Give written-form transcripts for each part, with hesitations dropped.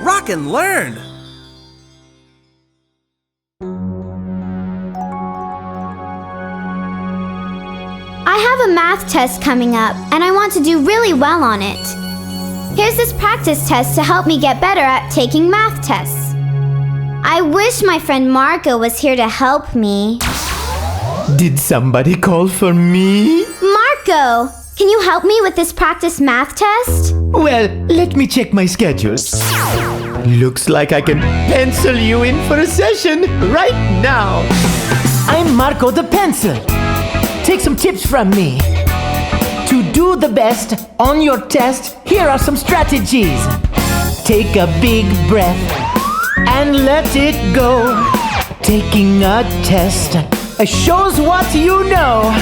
rock and learn! I have a math test coming up, and I want to do really well on it. Here's this practice test to help me get better at taking math tests. I wish my friend Marko was here to help me. Did somebody call for me? Marko, can you help me with this practice math test? Well, let me check my schedule. Looks like I can pencil you in for a session right now. I'm Marko the Pencil. Take some tips from me. To do the best on your test, here are some strategies. Take a big breath and let it go. Taking a test shows what you know.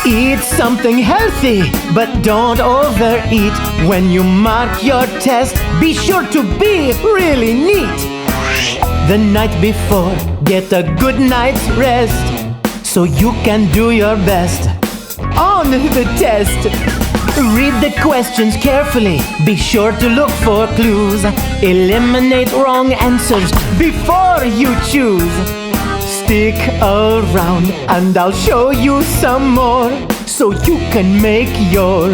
Eat something healthy, but don't overeat. When you mark your test, be sure to be really neat. The night before, get a good night's rest, so you can do your best on the test. Read the questions carefully. Be sure to look for clues. Eliminate wrong answers before you choose. Stick around and I'll show you some more, so you can make your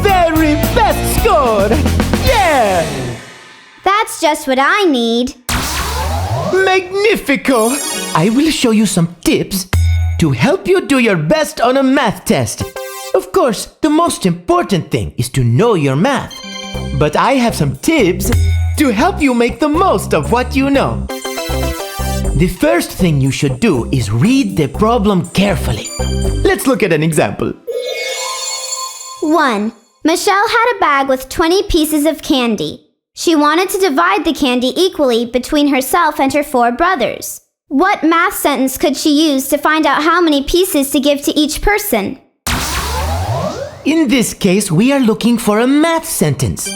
very best score. Yeah! That's just what I need. Magnifico! I will show you some tips to help you do your best on a math test. Of course, the most important thing is to know your math. But I have some tips to help you make the most of what you know. The first thing you should do is read the problem carefully. Let's look at an example. 1. Michelle had a bag with 20 pieces of candy. She wanted to divide the candy equally between herself and her 4 brothers. What math sentence could she use to find out how many pieces to give to each person? In this case, we are looking for a math sentence.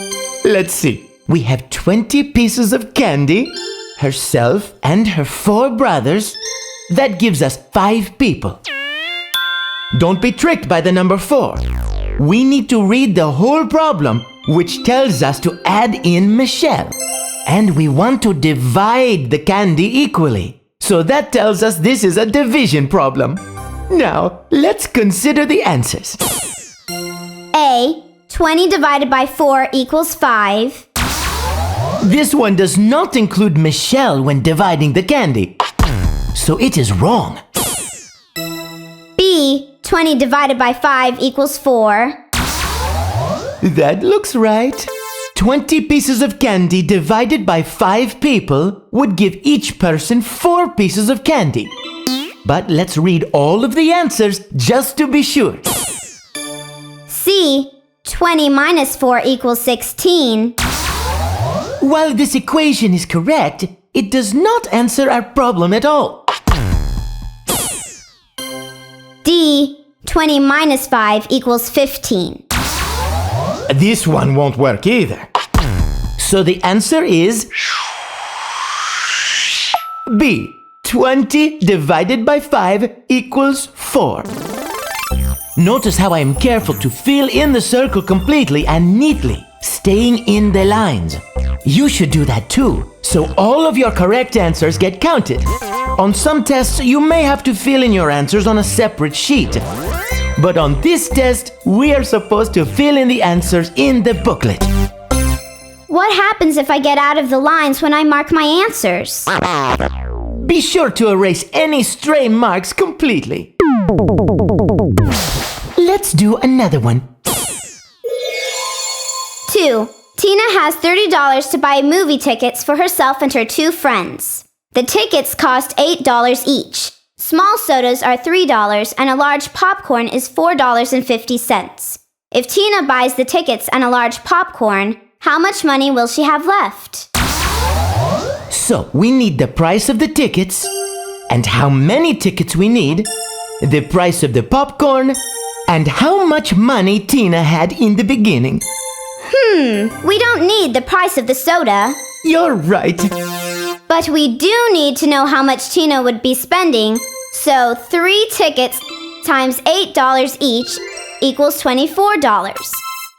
Let's see. We have 20 pieces of candy, herself and her 4 brothers. That gives us 5 people. Don't be tricked by the number 4. We need to read the whole problem, which tells us to add in Michelle. And we want to divide the candy equally. So that tells us this is a division problem. Now, let's consider the answers. A. 20 divided by 4 equals 5. This one does not include Michelle when dividing the candy, so it is wrong. B. 20 divided by 5 equals 4. That looks right. 20 pieces of candy divided by 5 people would give each person 4 pieces of candy. But let's read all of the answers just to be sure. C. 20 minus 4 equals 16. While this equation is correct, it does not answer our problem at all. D. 20 minus 5 equals 15. This one won't work either. So the answer is B. 20 divided by 5 equals 4. Notice how I am careful to fill in the circle completely and neatly, staying in the lines. You should do that too, so all of your correct answers get counted. On some tests, you may have to fill in your answers on a separate sheet. But on this test, we are supposed to fill in the answers in the booklet. What happens if I get out of the lines when I mark my answers? Be sure to erase any stray marks completely. Let's do another one. 2. Tina has $30 to buy movie tickets for herself and her 2 friends. The tickets cost $8 each. Small sodas are $3 and a large popcorn is $4.50. If Tina buys the tickets and a large popcorn, how much money will she have left? So we need the price of the tickets and how many tickets we need, the price of the popcorn, and how much money Tina had in the beginning. We don't need the price of the soda. You're right. But we do need to know how much Tina would be spending, so 3 tickets times $8 each equals $24.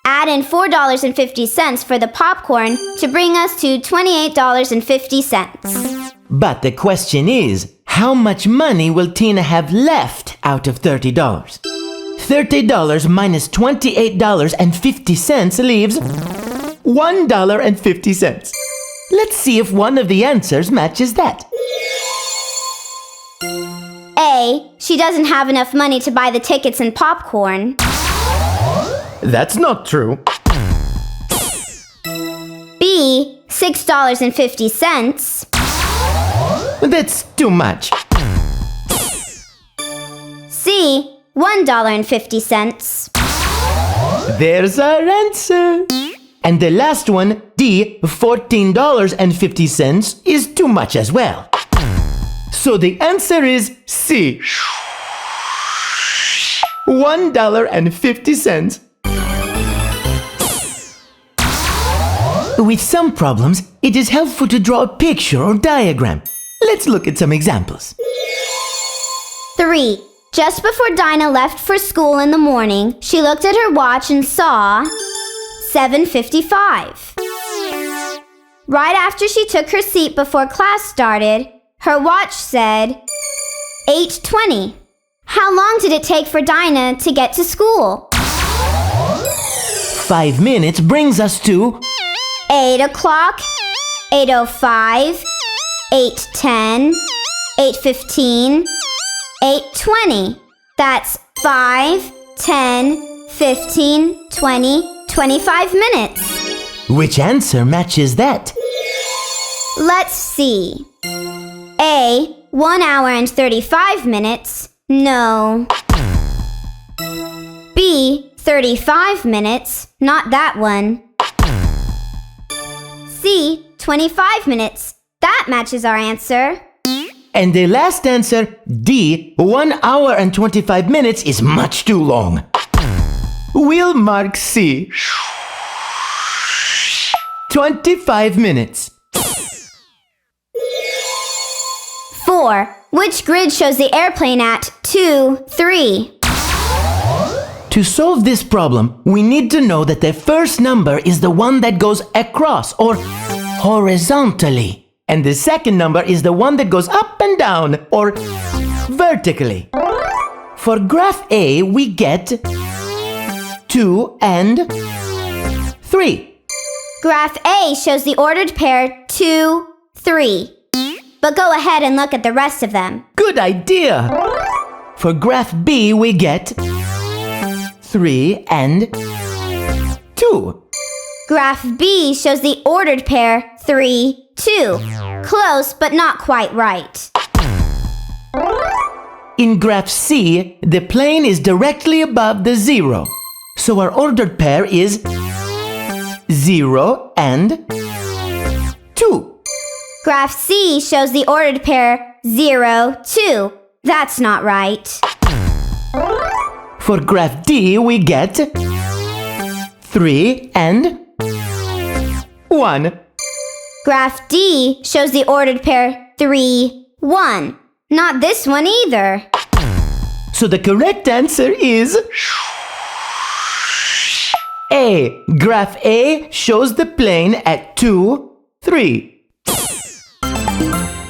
Add in $4.50 for the popcorn to bring us to $28.50. But the question is, how much money will Tina have left out of $30? $30 minus $28.50 leaves $1.50. Let's see if one of the answers matches that. A. She doesn't have enough money to buy the tickets and popcorn. That's not true. B. $6.50. That's too much. C. $1.50. There's our answer. And the last one, D, $14.50, is too much as well. So the answer is C, $1.50. With some problems, it is helpful to draw a picture or diagram. Let's look at some examples. 3. Just before Dinah left for school in the morning, she looked at her watch and saw 7:55. Right after she took her seat before class started, her watch said 8:20. How long did it take for Dinah to get to school? 5 minutes brings us to 8 o'clock, 8:05, 8:10, 8:15, 8:20. That's 5, 10, 15, 20, 25 minutes. Which answer matches that? Let's see. A. 1 hour and 35 minutes. No. B. 35 minutes. Not that one. C. 25 minutes. That matches our answer. And the last answer, D, 1 hour and 25 minutes, is much too long. We'll mark C. 25 minutes. 4. Which grid shows the airplane at 2, 3? To solve this problem, we need to know that the first number is the one that goes across or horizontally. And the second number is the one that goes up and down or vertically. For graph A, we get 2 and 3. Graph A shows the ordered pair 2, 3. But go ahead and look at the rest of them. Good idea! For graph B, we get 3 and 2. Graph B shows the ordered pair 3, 2. Close, but not quite right. In graph C, the plane is directly above the 0. So our ordered pair is 0 and 2. Graph C shows the ordered pair 0, 2. That's not right. For graph D, we get 3 and 1. Graph D shows the ordered pair 3, 1. Not this one either. So the correct answer is A. Graph A shows the plane at 2, 3.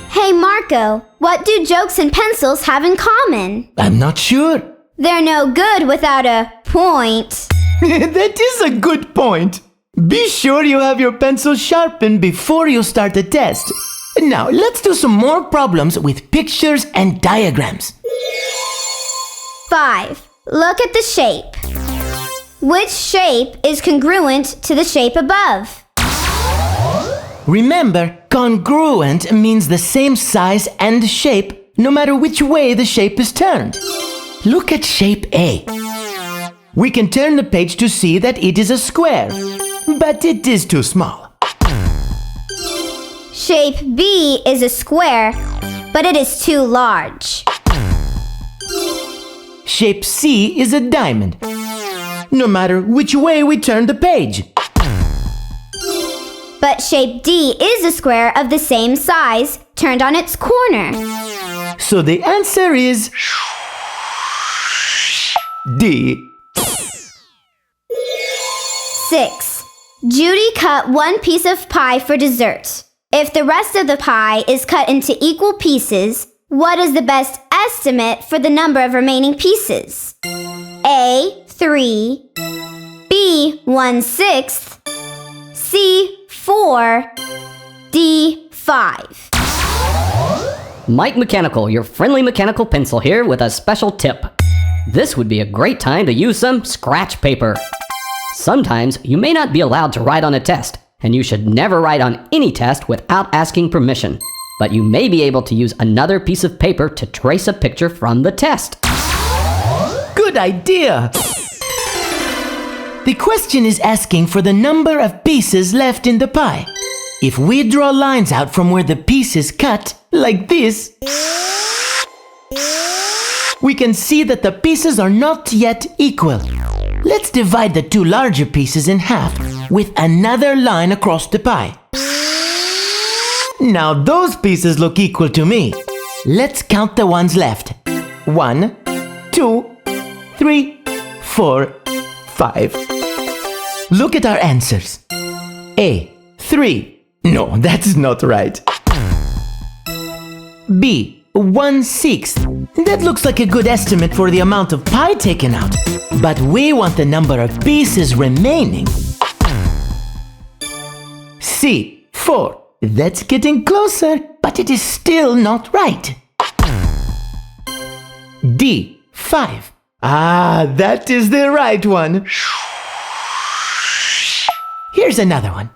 Hey Marco, what do jokes and pencils have in common? I'm not sure. They're no good without a point. That is a good point. Be sure you have your pencil sharpened before you start the test. Now, let's do some more problems with pictures and diagrams. 5. Look at the shape. Which shape is congruent to the shape above? Remember, congruent means the same size and shape no matter which way the shape is turned. Look at shape A. We can turn the page to see that it is a square, but it is too small. Shape B is a square, but it is too large. Shape C is a diamond, no matter which way we turn the page. But shape D is a square of the same size, turned on its corner. So the answer is D. 6. Judy cut one piece of pie for dessert. If the rest of the pie is cut into equal pieces, what is the best estimate for the number of remaining pieces? A. 3. B. 1/6. C. 4. D. 5. Mike Mechanical, your friendly mechanical pencil here with a special tip. This would be a great time to use some scratch paper. Sometimes you may not be allowed to write on a test, and you should never write on any test without asking permission. But you may be able to use another piece of paper to trace a picture from the test. Good idea! The question is asking for the number of pieces left in the pie. If we draw lines out from where the piece is cut, like this, we can see that the pieces are not yet equal. Let's divide the two larger pieces in half with another line across the pie. Now those pieces look equal to me. Let's count the ones left. 1, 2, 3, 4, 5. Look at our answers. A. 3. No, that's not right. B. 1/6. That looks like a good estimate for the amount of pie taken out. But we want the number of pieces remaining. C. 4. That's getting closer, but it is still not right. D. 5. Ah, that is the right one. Here's another one.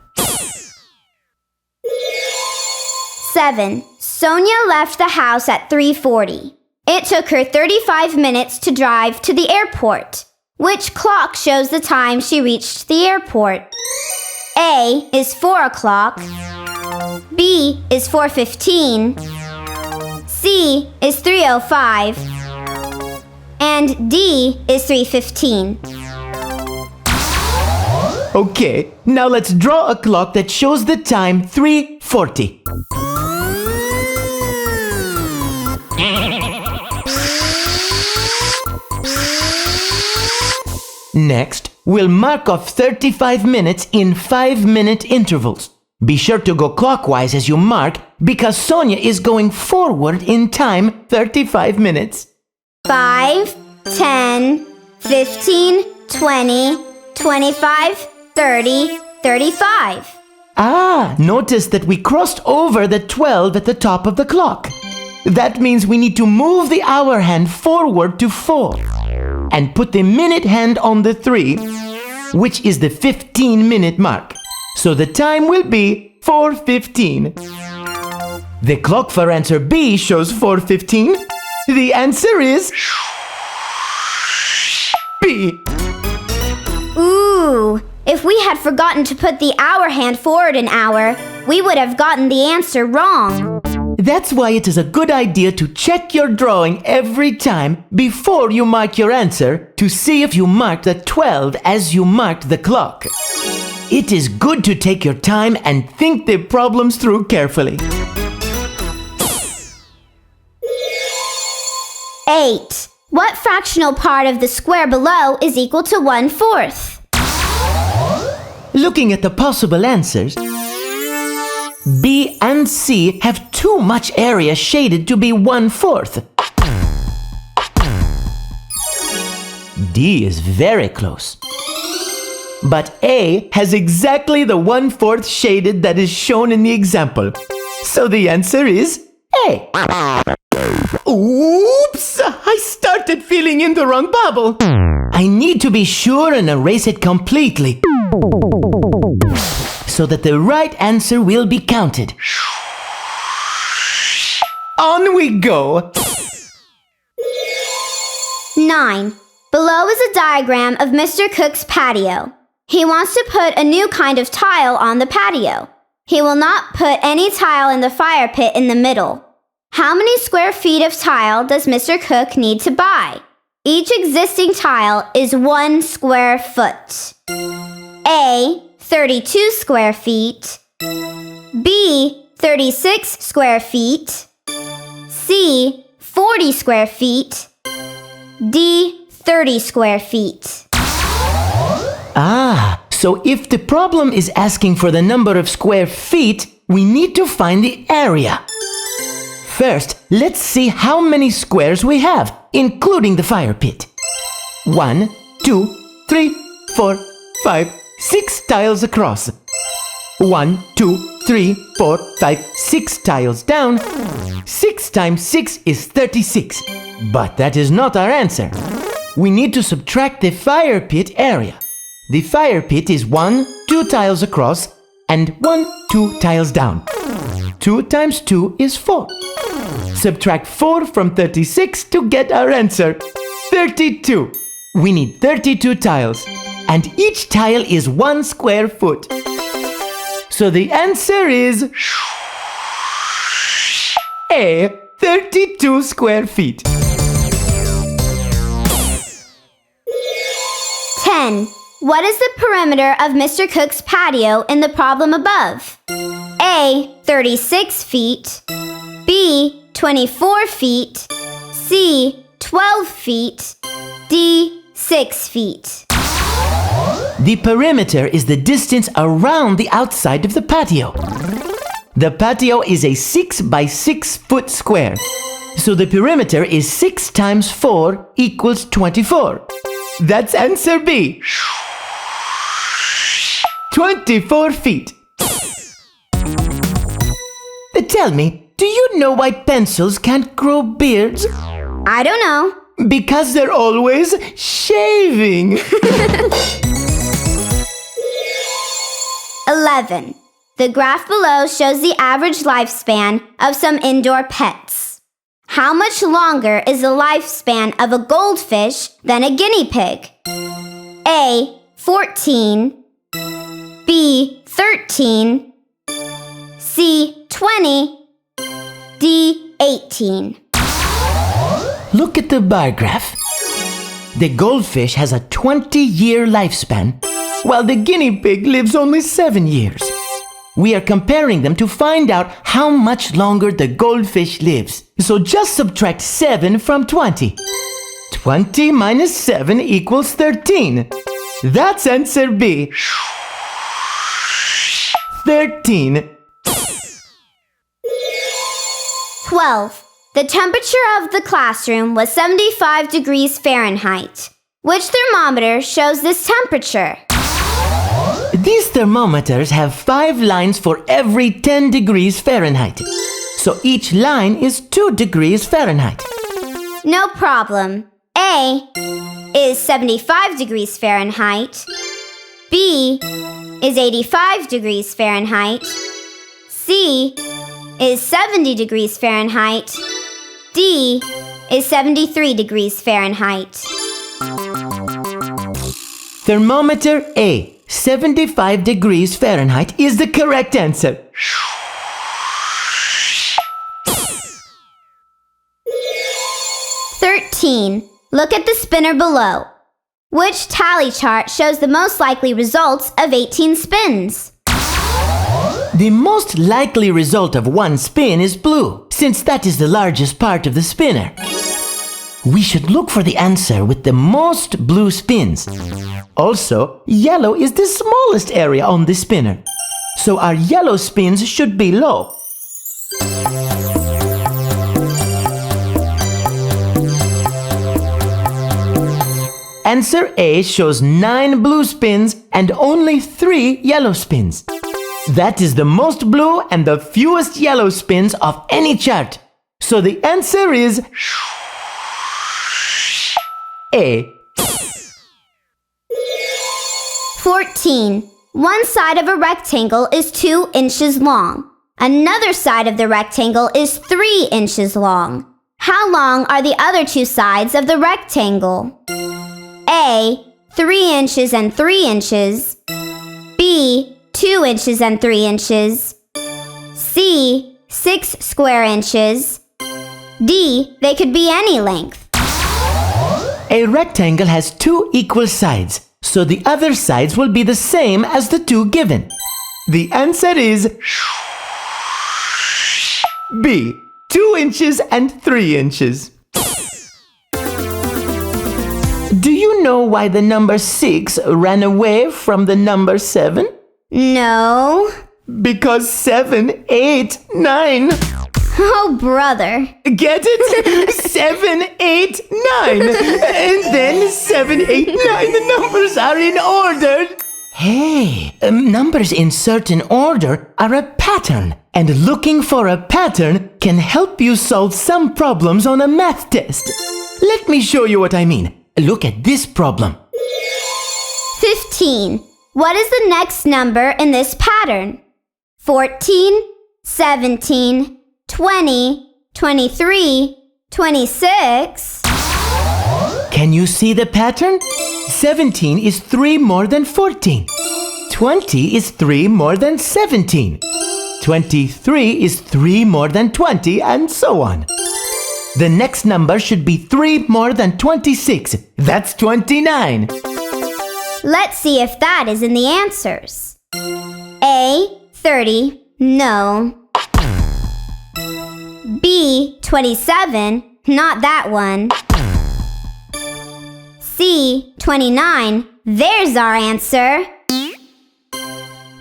7. Sonia left the house at 3:40. It took her 35 minutes to drive to the airport. Which clock shows the time she reached the airport? A is 4 o'clock. B is 4:15. C is 3:05. And D is 3:15. Okay, now let's draw a clock that shows the time 3:40. Next, we'll mark off 35 minutes in 5-minute intervals. Be sure to go clockwise as you mark because Sonia is going forward in time 35 minutes. 5, 10, 15, 20, 25, 30, 35. Ah, notice that we crossed over the 12 at the top of the clock. That means we need to move the hour hand forward to 4 and put the minute hand on the 3, which is the 15-minute mark. So the time will be 4:15. The clock for answer B shows 4:15. The answer is B. Ooh, if we had forgotten to put the hour hand forward an hour, we would have gotten the answer wrong. That's why it is a good idea to check your drawing every time before you mark your answer to see if you marked the 12 as you marked the clock. It is good to take your time and think the problems through carefully. 8. What fractional part of the square below is equal to 1/4? Looking at the possible answers, B and C have too much area shaded to be 1/4. D is very close. But A has exactly the 1/4 shaded that is shown in the example. So the answer is A. Oops! I started filling in the wrong bubble. I need to be sure and erase it completely so that the right answer will be counted. On we go! 9. Below is a diagram of Mr. Cook's patio. He wants to put a new kind of tile on the patio. He will not put any tile in the fire pit in the middle. How many square feet of tile does Mr. Cook need to buy? Each existing tile is 1 square foot. A. 32 square feet. B. 36 square feet. C. 40 square feet. D. 30 square feet. Ah, So if the problem is asking for the number of square feet, we need to find the area. First, let's see how many squares we have, including the fire pit. 1, 2, 3, 4, 5, 6 tiles across. 1, 2, 3, 4, 5, 6 tiles down. 6 times 6 is 36. But that is not our answer. We need to subtract the fire pit area. The fire pit is 1, 2 tiles across and 1, 2 tiles down. 2 times 2 is 4. Subtract 4 from 36 to get our answer. 32. We need 32 tiles, and each tile is 1 square foot. So the answer is A, 32 square feet. 10. What is the perimeter of Mr. Cook's patio in the problem above? A, 36 feet. B, 24 feet. C, 12 feet. D, 6 feet. The perimeter is the distance around the outside of the patio. The patio is a 6 by 6 foot square. So the perimeter is 6 times 4 equals 24. That's answer B. 24 feet. Tell me, do you know why pencils can't grow beards? I don't know. Because they're always shaving. 11. The graph below shows the average lifespan of some indoor pets. How much longer is the lifespan of a goldfish than a guinea pig? A, 14. B, 13. C, 20. D, 18. Look at the bar graph. The goldfish has a 20-year lifespan, while the guinea pig lives only 7 years. We are comparing them to find out how much longer the goldfish lives. So just subtract 7 from 20. 20 minus 7 equals 13. That's answer B. 13. 12. The temperature of the classroom was 75 degrees Fahrenheit. Which thermometer shows this temperature? These thermometers have 5 lines for every 10 degrees Fahrenheit. So each line is 2 degrees Fahrenheit. No problem. A is 75 degrees Fahrenheit. B is 85 degrees Fahrenheit. C is 70 degrees Fahrenheit. D is 73 degrees Fahrenheit. Thermometer A, 75 degrees Fahrenheit, is the correct answer. 13. Look at the spinner below. Which tally chart shows the most likely results of 18 spins? The most likely result of one spin is blue, since that is the largest part of the spinner. We should look for the answer with the most blue spins. Also, yellow is the smallest area on the spinner, so our yellow spins should be low. Answer A shows 9 blue spins and only 3 yellow spins. That is the most blue and the fewest yellow spins of any chart. So the answer is A. 14. One side of a rectangle is 2 inches long. Another side of the rectangle is 3 inches long. How long are the other 2 sides of the rectangle? A, 3 inches and 3 inches. B, 2 inches and 3 inches. C, 6 square inches. D, they could be any length. A rectangle has 2 equal sides, so the other sides will be the same as the 2 given. The answer is B, 2 inches and 3 inches. Do you know why the number 6 ran away from the number 7? No. Because 7, 8, 9. Oh, brother. Get it? 7, 8, 9. And then 7, 8, 9. The numbers are in order. Hey, numbers in certain order are a pattern. And looking for a pattern can help you solve some problems on a math test. Let me show you what I mean. Look at this problem. 15. What is the next number in this pattern? 14, 17, 20, 23, 26. Can you see the pattern? 17 is 3 more than 14. 20 is 3 more than 17. 23 is 3 more than 20, and so on. The next number should be 3 more than 26. That's 29. Let's see if that is in the answers. A, 30, no. B, 27, not that one. C, 29, there's our answer.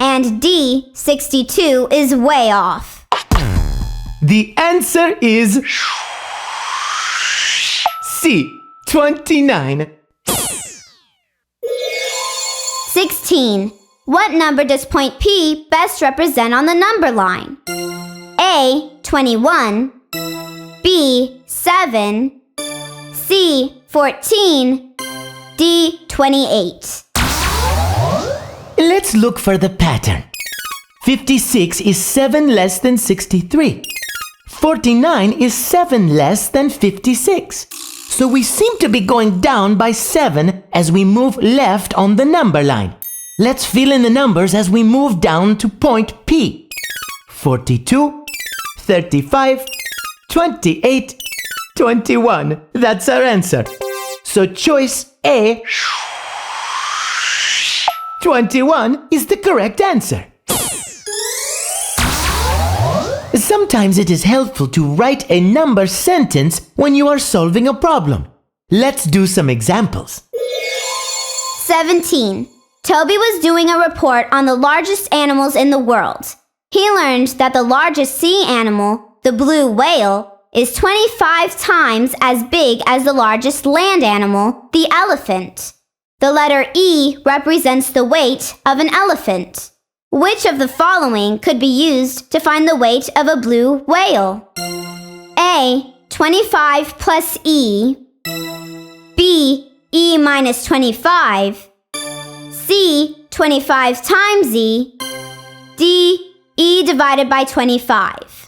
And D, 62, is way off. The answer is C, 29. 16. What number does point P best represent on the number line? A, 21. B, 7. C, 14. D, 28. Let's look for the pattern. 56 is 7 less than 63. 49 is 7 less than 56. So we seem to be going down by 7 as we move left on the number line. Let's fill in the numbers as we move down to point P. 42, 35, 28, 21. That's our answer. So choice A, 21, is the correct answer. Sometimes it is helpful to write a number sentence when you are solving a problem. Let's do some examples. 17. Toby was doing a report on the largest animals in the world. He learned that the largest sea animal, the blue whale, is 25 times as big as the largest land animal, the elephant. The letter E represents the weight of an elephant. Which of the following could be used to find the weight of a blue whale? A, 25 plus E. B, E minus 25. C, 25 times E. D, E divided by 25.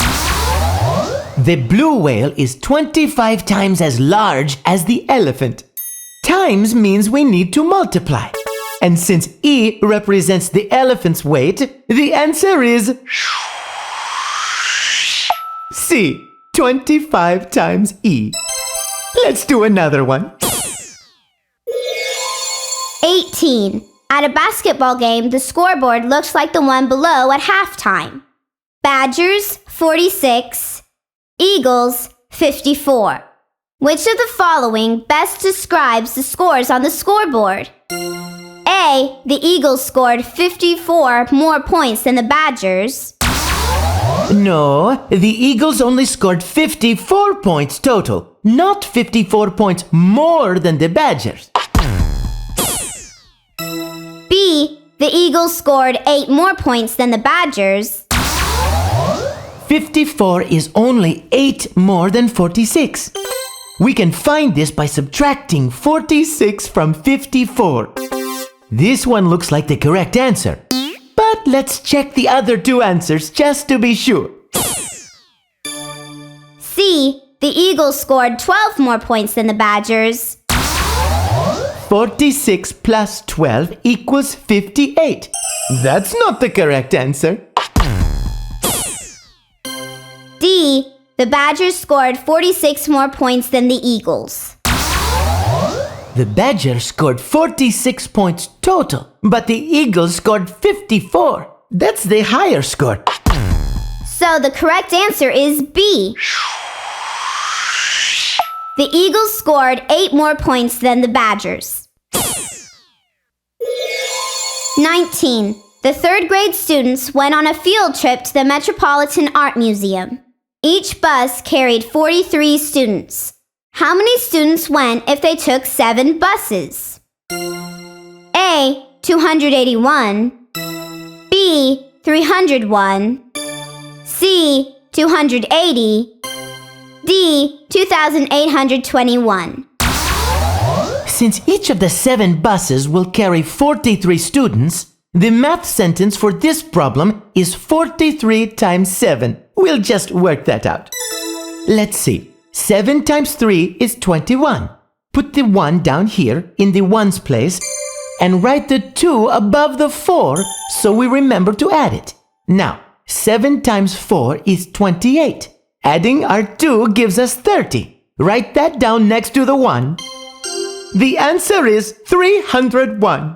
The blue whale is 25 times as large as the elephant. Times means we need to multiply. And since E represents the elephant's weight, the answer is C, 25 times E. Let's do another one. 18. At a basketball game, the scoreboard looks like the one below at halftime. Badgers, 46. Eagles, 54. Which of the following best describes the scores on the scoreboard? A, the Eagles scored 54 more points than the Badgers. No, the Eagles only scored 54 points total, not 54 points more than the Badgers. B, the Eagles scored 8 more points than the Badgers. 54 is only 8 more than 46. We can find this by subtracting 46 from 54. This one looks like the correct answer. But let's check the other two answers just to be sure. C, the Eagles scored 12 more points than the Badgers. 46 plus 12 equals 58. That's not the correct answer. D, the Badgers scored 46 more points than the Eagles. The Badgers scored 46 points total, but the Eagles scored 54. That's the higher score. So the correct answer is B. The Eagles scored 8 more points than the Badgers. 19. The third grade students went on a field trip to the Metropolitan Art Museum. Each bus carried 43 students. How many students went if they took 7 buses? A. 281. B. 301. C. 280. D. 2,821. Since each of the 7 buses will carry 43 students, the math sentence for this problem is 43 times 7. We'll just work that out. Let's see. 7 times 3 is 21. Put the 1 down here in the ones place and write the 2 above the 4 so we remember to add it. Now, 7 times 4 is 28. Adding our 2 gives us 30. Write that down next to the 1. The answer is 301.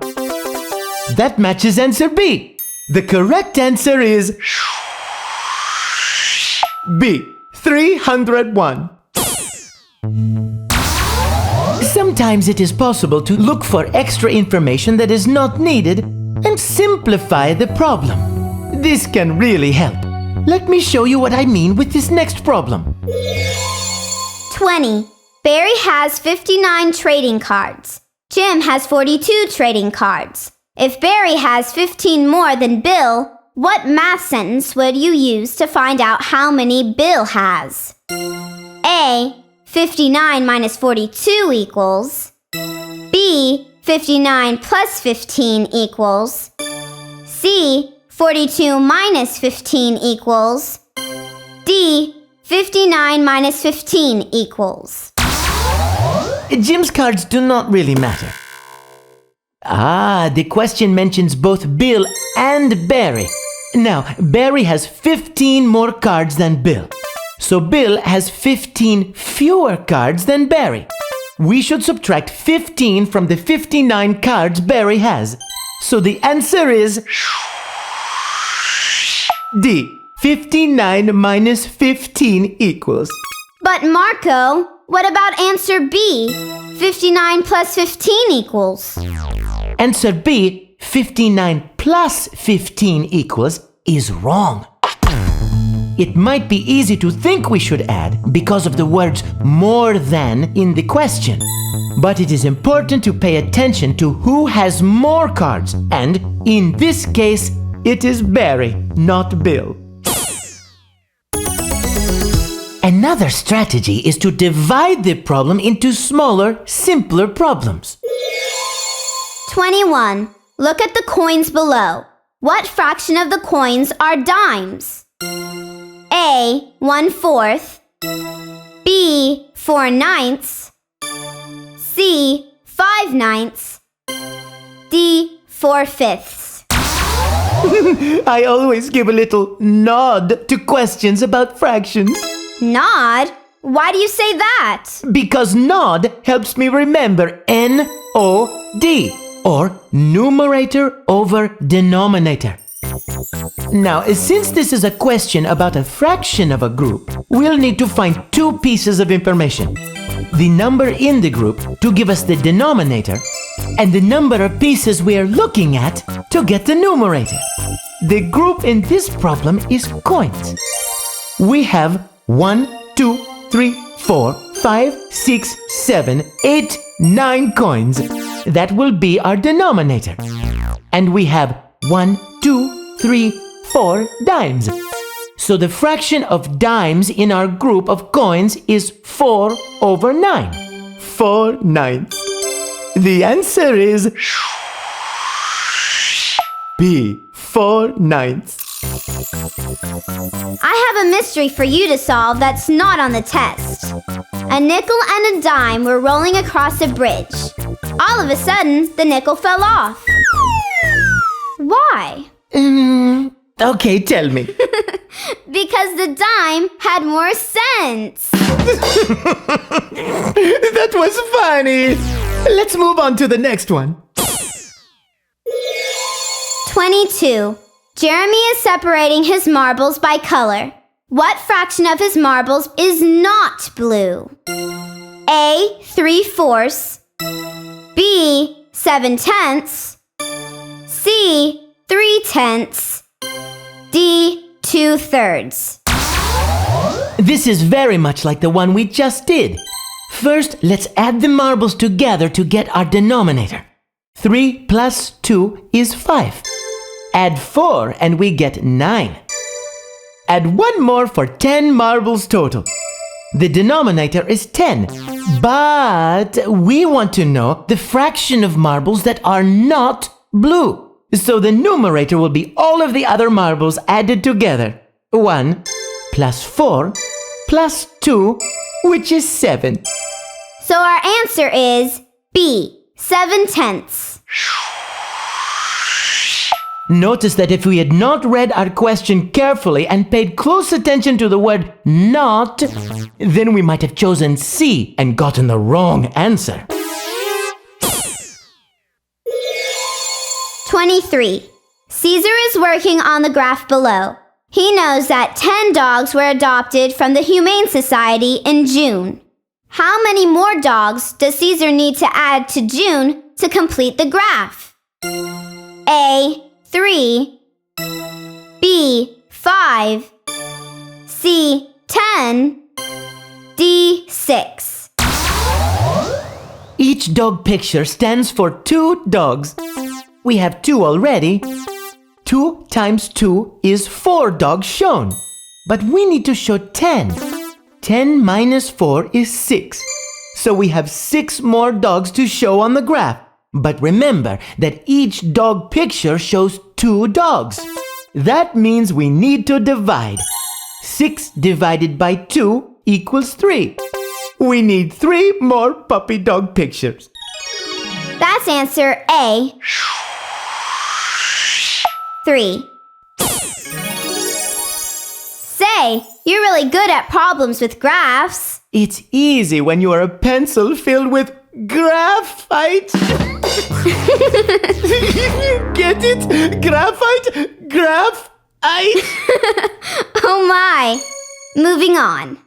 That matches answer B. The correct answer is B. 301. Sometimes it is possible to look for extra information that is not needed and simplify the problem. This can really help. Let me show you what I mean with this next problem. 20. Barry has 59 trading cards. Jim has 42 trading cards. If Barry has 15 more than Bill, what math sentence would you use to find out how many Bill has? A. 59 minus 42 equals. B. 59 plus 15 equals. C. 42 minus 15 equals. D. 59 minus 15 equals. Jim's cards do not really matter. The question mentions both Bill and Barry. Now, Barry has 15 more cards than Bill. So Bill has 15 fewer cards than Barry. We should subtract 15 from the 59 cards Barry has. So the answer is D. 59 minus 15 equals. But Marco, what about answer B? 59 plus 15 equals. Answer B, 59 plus 15 equals, is wrong. It might be easy to think we should add because of the words more than in the question. But it is important to pay attention to who has more cards, and in this case, it is Barry, not Bill. Another strategy is to divide the problem into smaller, simpler problems. 21. Look at the coins below. What fraction of the coins are dimes? A. 1/4. B. 4/9. C. 5/9. D. 4/5. I always give a little nod to questions about fractions. Nod? Why do you say that? Because nod helps me remember N-O-D, or numerator over denominator. Now, since this is a question about a fraction of a group, we'll need to find 2 pieces of information. The number in the group to give us the denominator, and the number of pieces we are looking at to get the numerator. The group in this problem is coins. We have 1, 2, 3, 4, 5, 6, 7, 8, 9 coins. That will be our denominator. And we have 1, 2, 3, 4 dimes. So the fraction of dimes in our group of coins is 4/9. 4/9. The answer is B. 4/9. I have a mystery for you to solve that's not on the test. A nickel and a dime were rolling across a bridge. All of a sudden, the nickel fell off. Why? Okay, tell me. Because the dime had more sense. That was funny. Let's move on to the next one. 22. Jeremy is separating his marbles by color. What fraction of his marbles is not blue? A. 3/4. B. 7/10. C, 3/10. D, 2/3. This is very much like the one we just did. First, let's add the marbles together to get our denominator. 3 plus 2 is 5. Add 4 and we get 9. Add 1 more for 10 marbles total. The denominator is 10. But we want to know the fraction of marbles that are not blue. So the numerator will be all of the other marbles added together. 1 plus 4 plus 2, which is 7. So our answer is B, 7/10. Notice that if we had not read our question carefully and paid close attention to the word not, then we might have chosen C and gotten the wrong answer. 23. Caesar is working on the graph below. He knows that 10 dogs were adopted from the Humane Society in June. How many more dogs does Caesar need to add to June to complete the graph? A, 3. B, 5. C, 10. D, 6. Each dog picture stands for 2 dogs. We have 2 already. 2 times 2 is 4 dogs shown. But we need to show 10. 10 minus 4 is 6. So we have 6 more dogs to show on the graph. But remember that each dog picture shows 2 dogs. That means we need to divide. 6 divided by 2 equals 3. We need 3 more puppy dog pictures. That's answer A, 3. Say, you're really good at problems with graphs. It's easy when you are a pencil filled with graphite. Get it? Graphite? Graphite? Oh my. Moving on.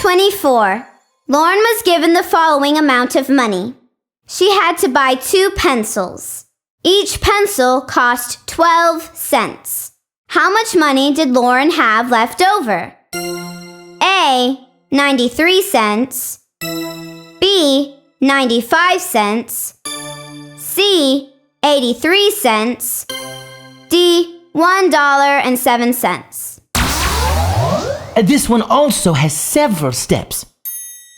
24. Lauren was given the following amount of money. She had to buy 2 pencils. Each pencil cost 12 cents. How much money did Lauren have left over? A, 93 cents. B, 95 cents. C, 83 cents. D, $1.07. This one also has several steps.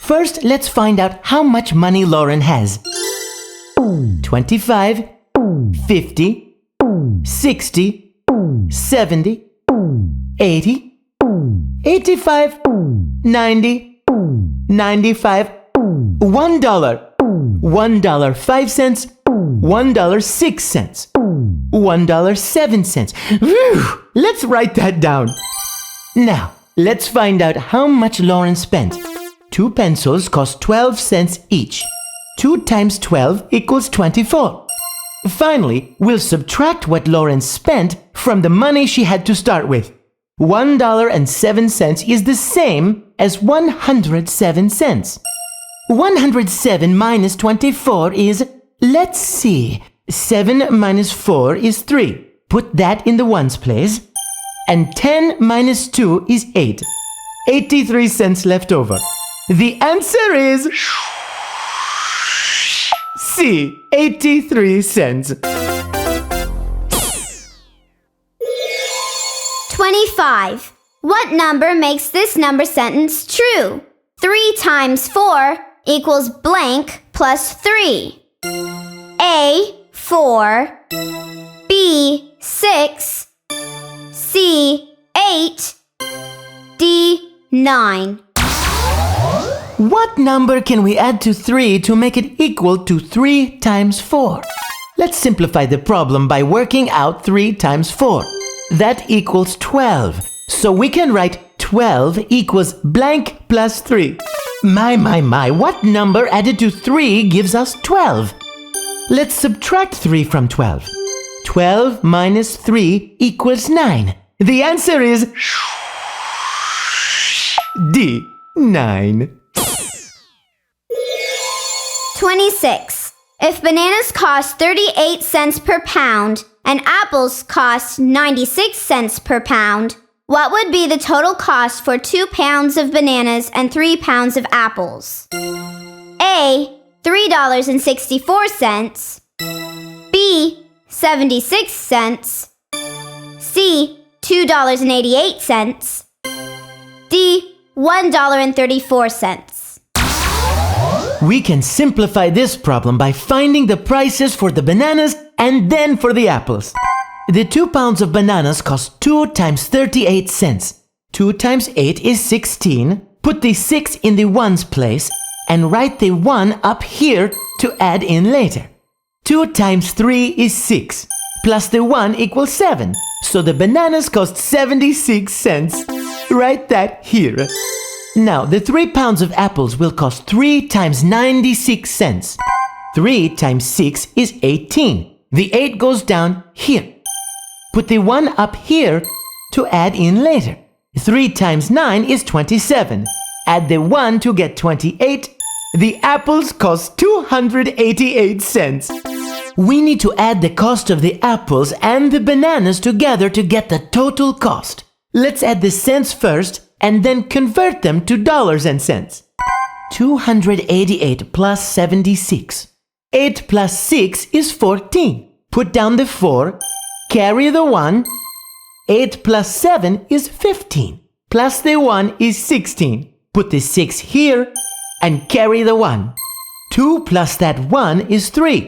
First, let's find out how much money Lauren has. 25, 50, 60, 70, 80, 85, 90, 95, $1, $1.05, $1.06, $1.07. Whew! Let's write that down. Now, let's find out how much Lauren spent. 2 pencils cost 12 cents each. 2 times 12 equals 24. Finally, we'll subtract what Lauren spent from the money she had to start with. $1.07 is the same as 107 cents. 107 minus 24 is, let's see, 7 minus 4 is 3. Put that in the ones place. And 10 minus 2 is 8. 83 cents left over. The answer is C, 83 cents. 25. What number makes this number sentence true? 3 times 4 equals blank plus 3. A, 4. B, 6. C, 8. D, 9. What number can we add to 3 to make it equal to 3 times 4? Let's simplify the problem by working out 3 times 4. That equals 12. So we can write 12 equals blank plus 3. My, what number added to 3 gives us 12? Let's subtract 3 from 12. 12 minus 3 equals 9. The answer is D, 9. 26. If bananas cost 38 cents per pound and apples cost 96 cents per pound, what would be the total cost for 2 pounds of bananas and 3 pounds of apples? A. $3.64. B. 76 cents. C. $2.88. D. $1.34. We can simplify this problem by finding the prices for the bananas and then for the apples. The 2 pounds of bananas cost 2 times 38 cents. 2 times 8 is 16. Put the 6 in the ones place and write the 1 up here to add in later. 2 times 3 is 6. Plus the 1 equals 7. So the bananas cost 76 cents. Write that here. Now, the 3 pounds of apples will cost 3 times 96 cents. 3 times 6 is 18. The 8 goes down here. Put the 1 up here to add in later. 3 times 9 is 27. Add the 1 to get 28. The apples cost 288 cents. We need to add the cost of the apples and the bananas together to get the total cost. Let's add the cents first and then convert them to dollars and cents. 288 plus 76. 8 plus 6 is 14. Put down the 4, carry the 1. 8 plus 7 is 15. Plus the 1 is 16. Put the 6 here and carry the 1. 2 plus that 1 is 3.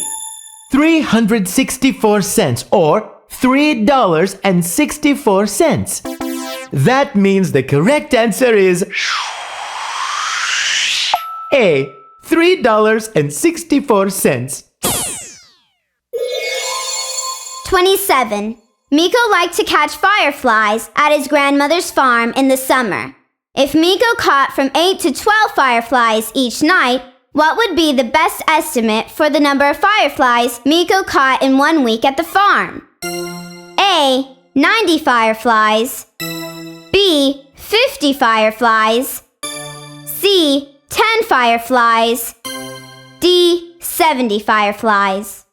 364 cents or $3.64. That means the correct answer is A, $3.64. 27. Miko liked to catch fireflies at his grandmother's farm in the summer. If Miko caught from 8 to 12 fireflies each night, what would be the best estimate for the number of fireflies Miko caught in 1 week at the farm? A. 90 fireflies. B. 50 fireflies. C. 10 fireflies. D. 70 fireflies.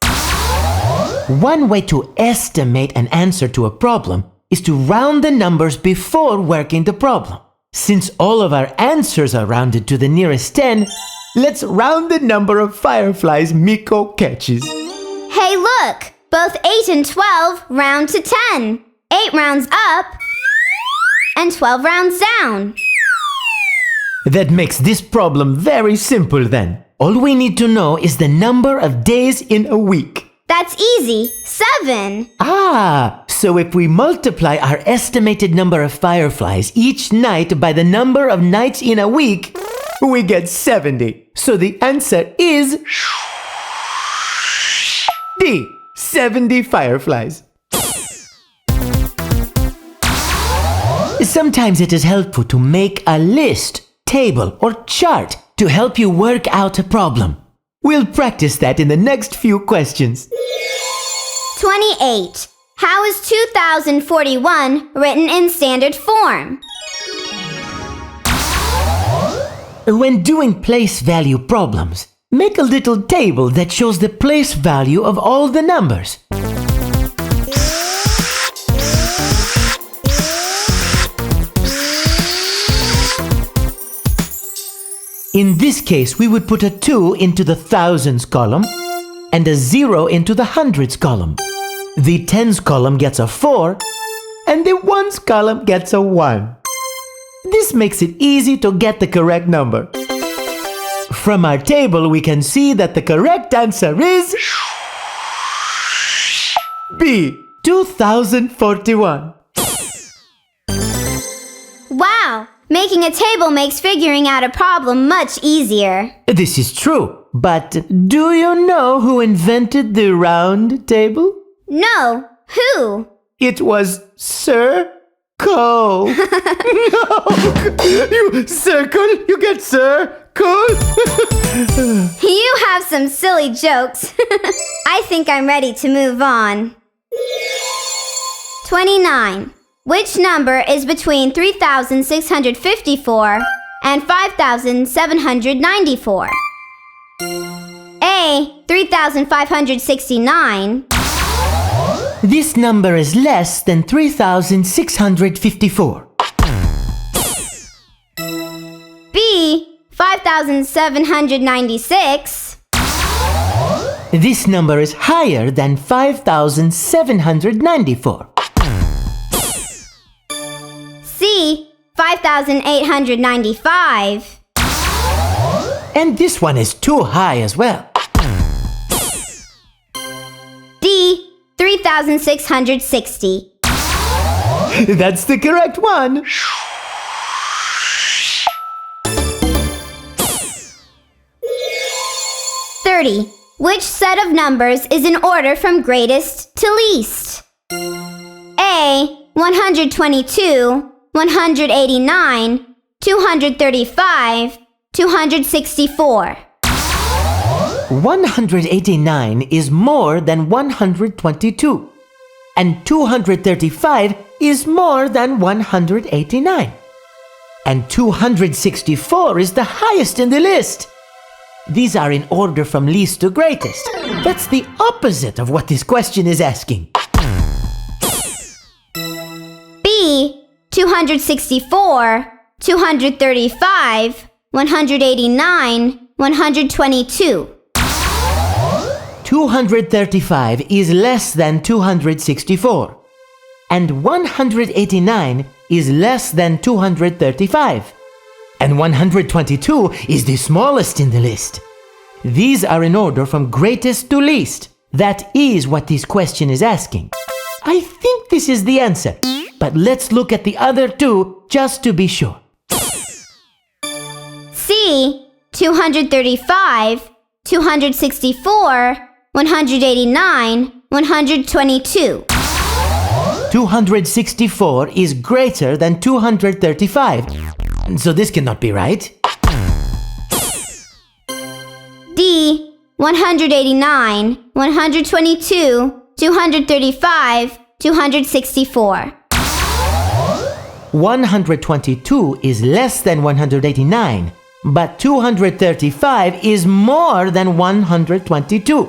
One way to estimate an answer to a problem is to round the numbers before working the problem. Since all of our answers are rounded to the nearest 10, let's round the number of fireflies Miko catches. Hey, look! Both 8 and 12 round to 10. 8 rounds up and 12 rounds down. That makes this problem very simple then. All we need to know is the number of days in a week. That's easy. 7. Ah, so if we multiply our estimated number of fireflies each night by the number of nights in a week, we get 70. So the answer is D, 70 fireflies. Sometimes it is helpful to make a list, table, or chart to help you work out a problem. We'll practice that in the next few questions. 28. How is 2041 written in standard form? When doing place value problems, make a little table that shows the place value of all the numbers. In this case, we would put a 2 into the thousands column and a 0 into the hundreds column. The tens column gets a 4 and the ones column gets a 1. This makes it easy to get the correct number. From our table, we can see that the correct answer is B, 2041. Wow! Making a table makes figuring out a problem much easier. This is true, but do you know who invented the round table? No. Who? It was Sir Cole. No! You circle, you get Sir Cole. You have some silly jokes. I think I'm ready to move on. 29. Which number is between 3,654 and 5,794? A. 3,569. This number is less than 3,654. B. 5,796. This number is higher than 5,794. C. 5,895. And this one is too high as well. D. 3,660. That's the correct one. Which set of numbers is in order from greatest to least? A. 122, 189, 235, 264. 189 is more than 122. And 235 is more than 189. And 264 is the highest in the list. These are in order from least to greatest. That's the opposite of what this question is asking. B. 264, 235, 189, 122. 235 is less than 264. And 189 is less than 235. And 122 is the smallest in the list. These are in order from greatest to least. That is what this question is asking. I think this is the answer, but let's look at the other two just to be sure. C. 235, 264, 189, 122. 264 is greater than 235. So this cannot be right. D. 189, 122, 235, 264. 122 is less than 189, but 235 is more than 122.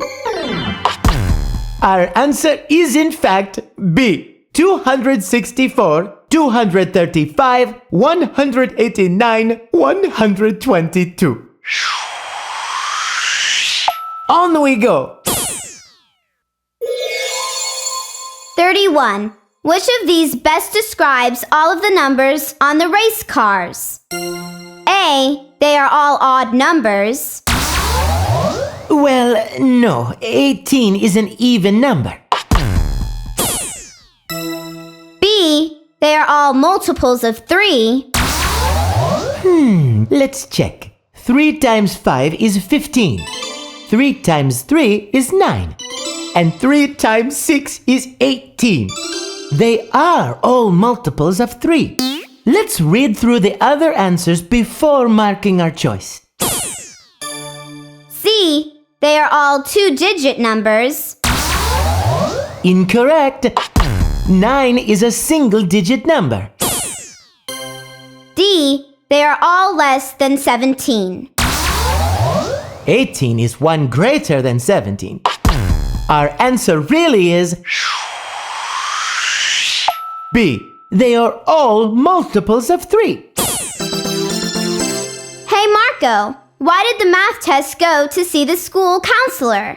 Our answer is in fact B. 264, 235, 189, 122. On we go! 31. Which of these best describes all of the numbers on the race cars? A. They are all odd numbers. Well, no, 18 is an even number. B. They are all multiples of 3. Let's check. 3 times 5 is 15. 3 times 3 is 9. And 3 times 6 is 18. They are all multiples of 3. Let's read through the other answers before marking our choice. C. They are all two-digit numbers. Incorrect. 9 is a single-digit number. D. They are all less than 17. 18 is one greater than 17. Our answer really is B. They are all multiples of 3. Hey Marco, why did the math test go to see the school counselor?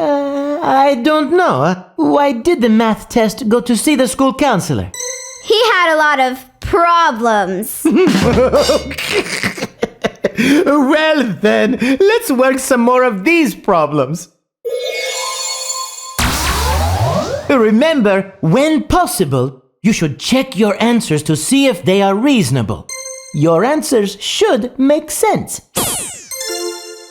I don't know. Why did the math test go to see the school counselor? He had a lot of problems. Well then, let's work some more of these problems. Remember, when possible, you should check your answers to see if they are reasonable. Your answers should make sense.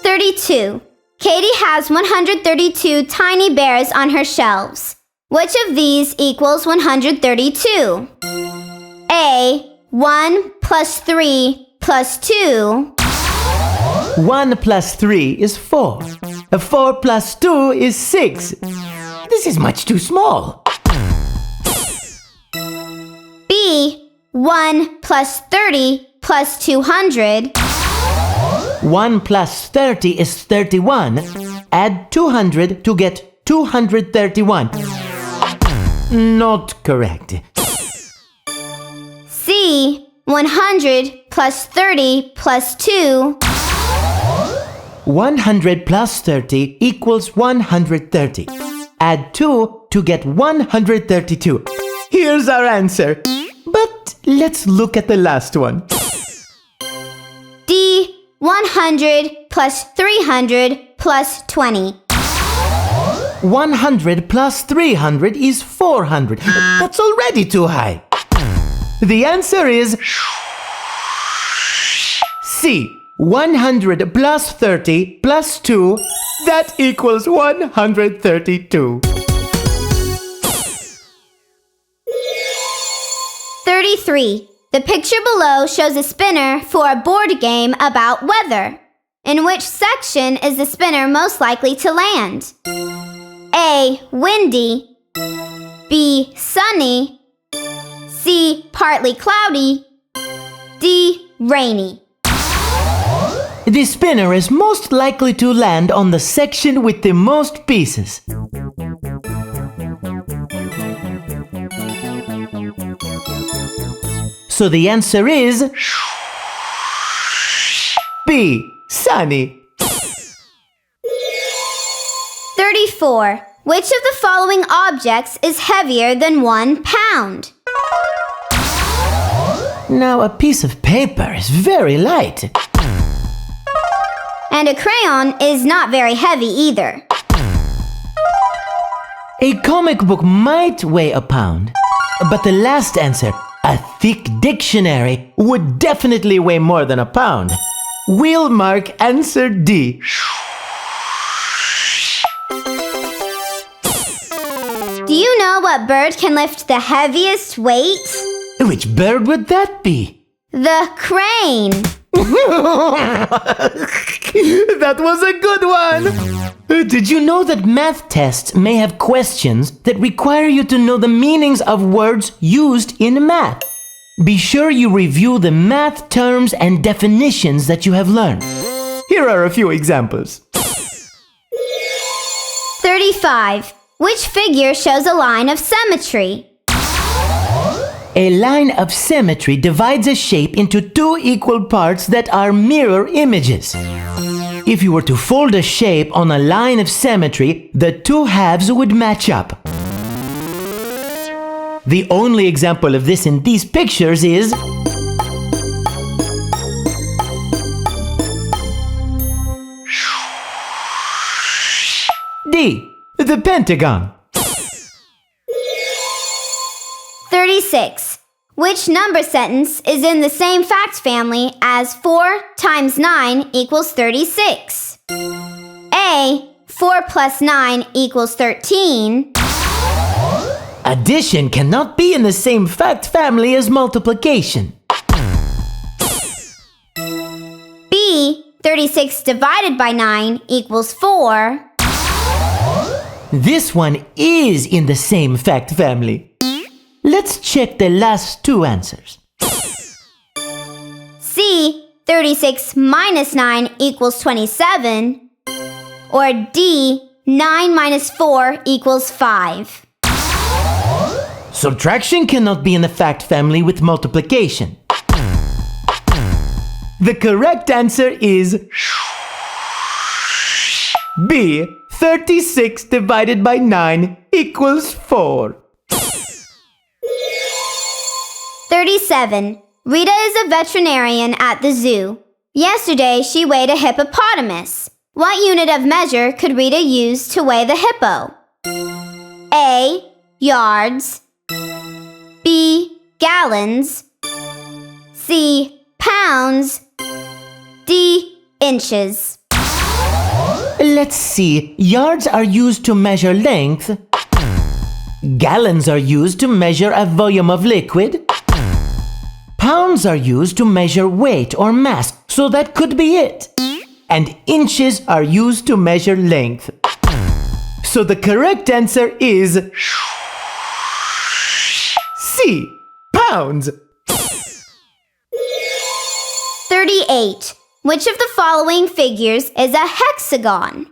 32. Katie has 132 tiny bears on her shelves. Which of these equals 132? A. 1 plus 3 plus 2. 1 plus 3 is 4. 4 plus 2 is 6. This is much too small. B. 1 plus 30 plus 200. 1 plus 30 is 31. add 200 to get 231. Not correct. C. 100 plus 30 plus 2. 100 plus 30 equals 130. Add 2 to get 132. Here's our answer. But let's look at the last one. D. 100 plus 300 plus 20. 100 plus 300 is 400. That's already too high. The answer is C. 100 plus 30 plus 2. That equals 132. 33. The picture below shows a spinner for a board game about weather. In which section is the spinner most likely to land? A. Windy. B. Sunny. C. Partly cloudy. D. Rainy. The spinner is most likely to land on the section with the most pieces. So the answer is B. Sunny. 34. Which of the following objects is heavier than 1 pound? Now a piece of paper is very light. And a crayon is not very heavy either. A comic book might weigh a pound, but the last answer, a thick dictionary, would definitely weigh more than a pound. We'll mark answer D. Do you know what bird can lift the heaviest weight? Which bird would that be? The crane. That was a good one! Did you know that math tests may have questions that require you to know the meanings of words used in math? Be sure you review the math terms and definitions that you have learned. Here are a few examples. 35. Which figure shows a line of symmetry? A line of symmetry divides a shape into two equal parts that are mirror images. If you were to fold a shape on a line of symmetry, the two halves would match up. The only example of this in these pictures is D. The pentagon. 36. Which number sentence is in the same fact family as 4 times 9 equals 36? A. 4 plus 9 equals 13. Addition cannot be in the same fact family as multiplication. B. 36 divided by 9 equals 4. This one is in the same fact family. Let's check the last two answers. C. 36 minus 9 equals 27. Or D. 9 minus 4 equals 5. Subtraction cannot be in the fact family with multiplication. The correct answer is B. 36 divided by 9 equals 4. 37. Rita is a veterinarian at the zoo. Yesterday, she weighed a hippopotamus. What unit of measure could Rita use to weigh the hippo? A. Yards. B. Gallons. C. Pounds. D. Inches. Let's see. Yards are used to measure length. Gallons are used to measure a volume of liquid. Pounds are used to measure weight or mass, so that could be it. And inches are used to measure length. So the correct answer is C. Pounds. 38. Which of the following figures is a hexagon?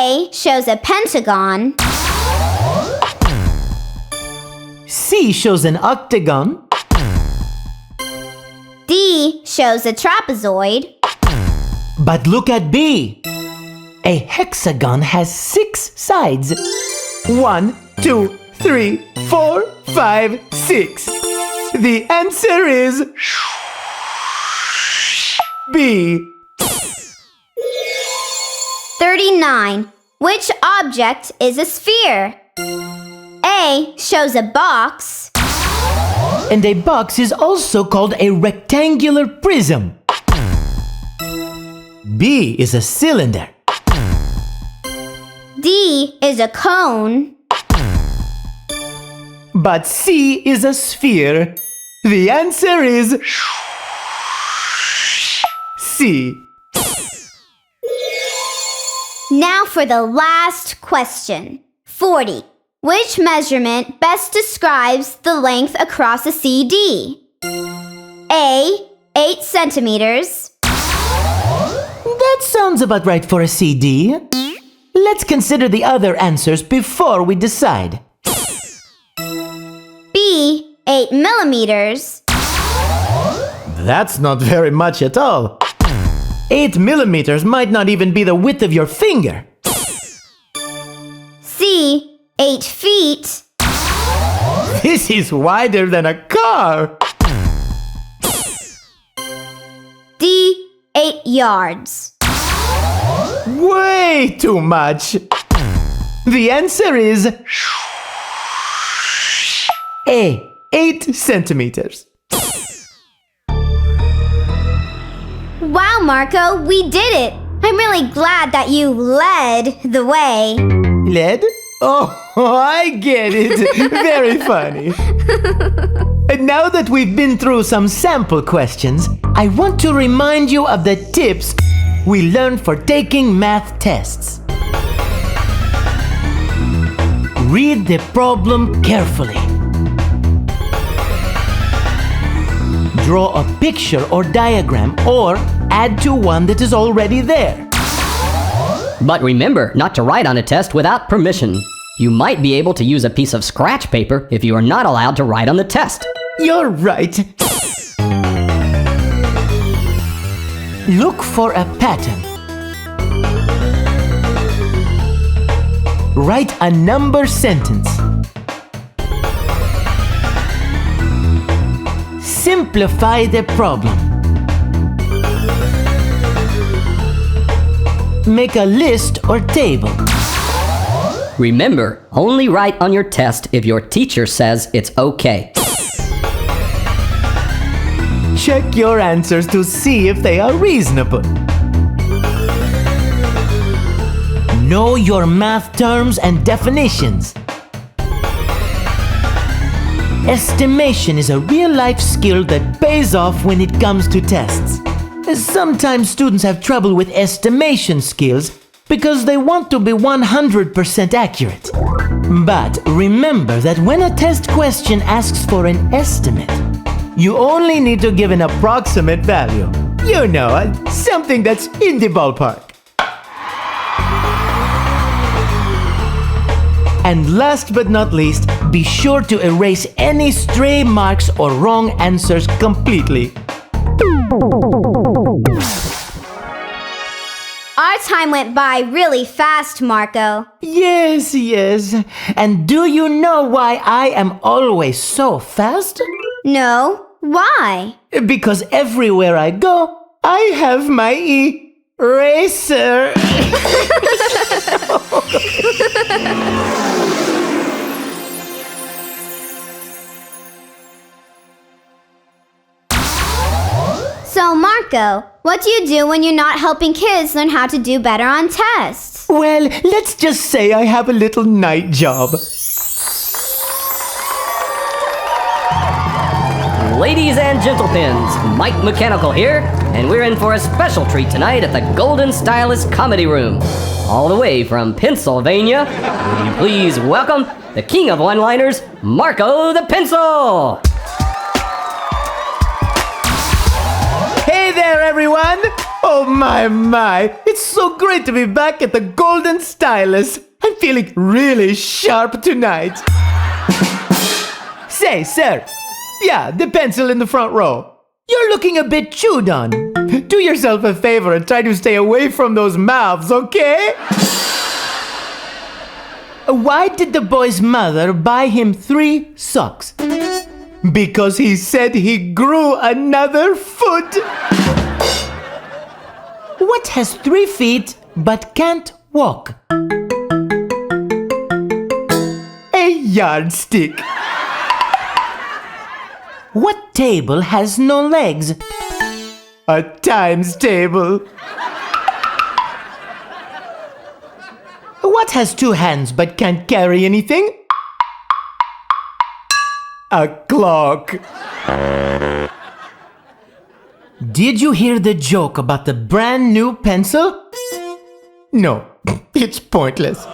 A shows a pentagon. C shows an octagon. D shows a trapezoid. But look at B. A hexagon has 6 sides. 1, 2, 3, 4, 5, 6. The answer is B. 39. Which object is a sphere? A shows a box. And a box is also called a rectangular prism. B is a cylinder. D is a cone. But C is a sphere. The answer is C. Now for the last question. 40. Which measurement best describes the length across a CD? A, 8 centimeters. That sounds about right for a CD. Let's consider the other answers before we decide. B, 8 millimeters. That's not very much at all. 8 millimeters might not even be the width of your finger. C, 8 feet. This is wider than a car. D, 8 yards. Way too much. The answer is A, 8 centimeters. Wow, Marco, we did it! I'm really glad that you led the way. Lead? Oh, I get it. Very funny. And now that we've been through some sample questions, I want to remind you of the tips we learned for taking math tests. Read the problem carefully. Draw a picture or diagram or add to one that is already there. But remember not to write on a test without permission. You might be able to use a piece of scratch paper if you are not allowed to write on the test. You're right. Look for a pattern. Write a number sentence. Simplify the problem. Make a list or table. Remember, only write on your test if your teacher says it's okay. Check your answers to see if they are reasonable. Know your math terms and definitions. Estimation is a real-life skill that pays off when it comes to tests. Sometimes students have trouble with estimation skills because they want to be 100% accurate. But remember that when a test question asks for an estimate, you only need to give an approximate value. You know, something that's in the ballpark. And last but not least, be sure to erase any stray marks or wrong answers completely. Our time went by really fast, Marco. Yes, yes. And do you know why I am always so fast? No, why? Because everywhere I go, I have my eraser. So, Marco, what do you do when you're not helping kids learn how to do better on tests? Well, let's just say I have a little night job. Ladies and gentlepins, Mike Mechanical here, and we're in for a special treat tonight at the Golden Stylist Comedy Room. All the way from Pennsylvania, will you please welcome the king of one-liners, Marko the Pencil! Hey there, everyone! Oh my. It's so great to be back at the Golden Stylus. I'm feeling really sharp tonight. Say, sir. Yeah, the pencil in the front row. You're looking a bit chewed on. Do yourself a favor and try to stay away from those mouths, okay? Why did the boy's mother buy him 3 socks? Because he said he grew another foot. What has 3 feet but can't walk? A yardstick. What table has no legs? A times table. What has 2 hands but can't carry anything? A clock. Did you hear the joke about the brand new pencil? No, it's pointless.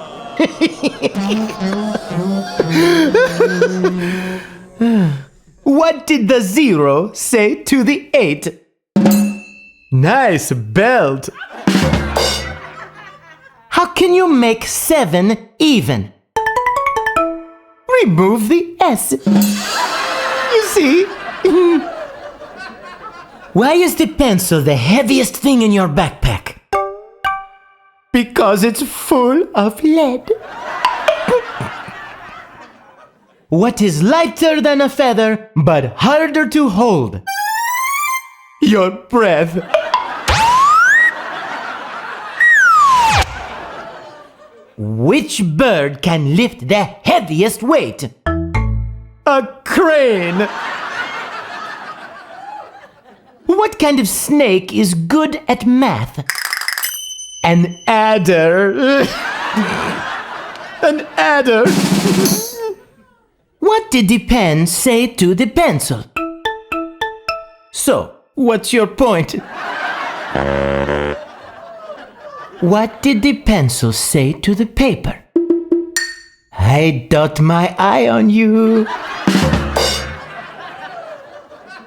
What did the 0 say to the 8? Nice belt. How can you make 7 even? Remove the S. You see? Why is the pencil the heaviest thing in your backpack? Because it's full of lead. What is lighter than a feather, but harder to hold? Your breath. Which bird can lift the heaviest weight? A crane. What kind of snake is good at math? An adder. An adder. What did the pen say to the pencil? So, what's your point? What did the pencil say to the paper? I dot my eye on you.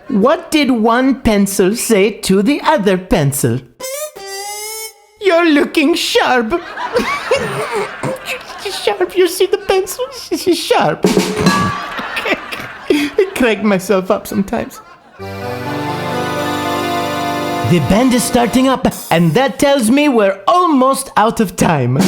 What did one pencil say to the other pencil? You're looking sharp. Sharp, you see the pencil? She's sharp. I crack myself up sometimes. The band is starting up, and that tells me we're almost out of time.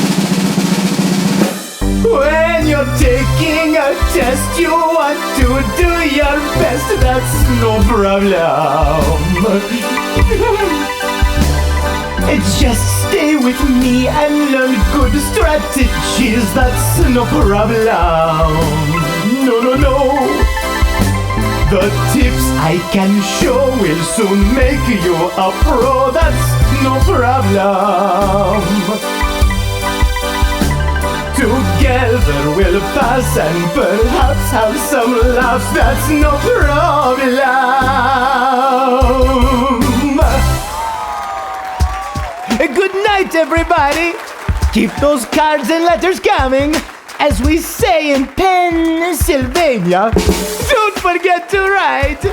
When you're taking a test, you want to do your best, that's no problem. It's just stay with me and learn good strategies, that's no problem. No. The tips I can show will soon make you a pro, that's no problem. Together we'll pass and perhaps have some laughs, that's no problem. Good night, everybody. Keep those cards and letters coming. As we say in Pennsylvania, don't forget to write.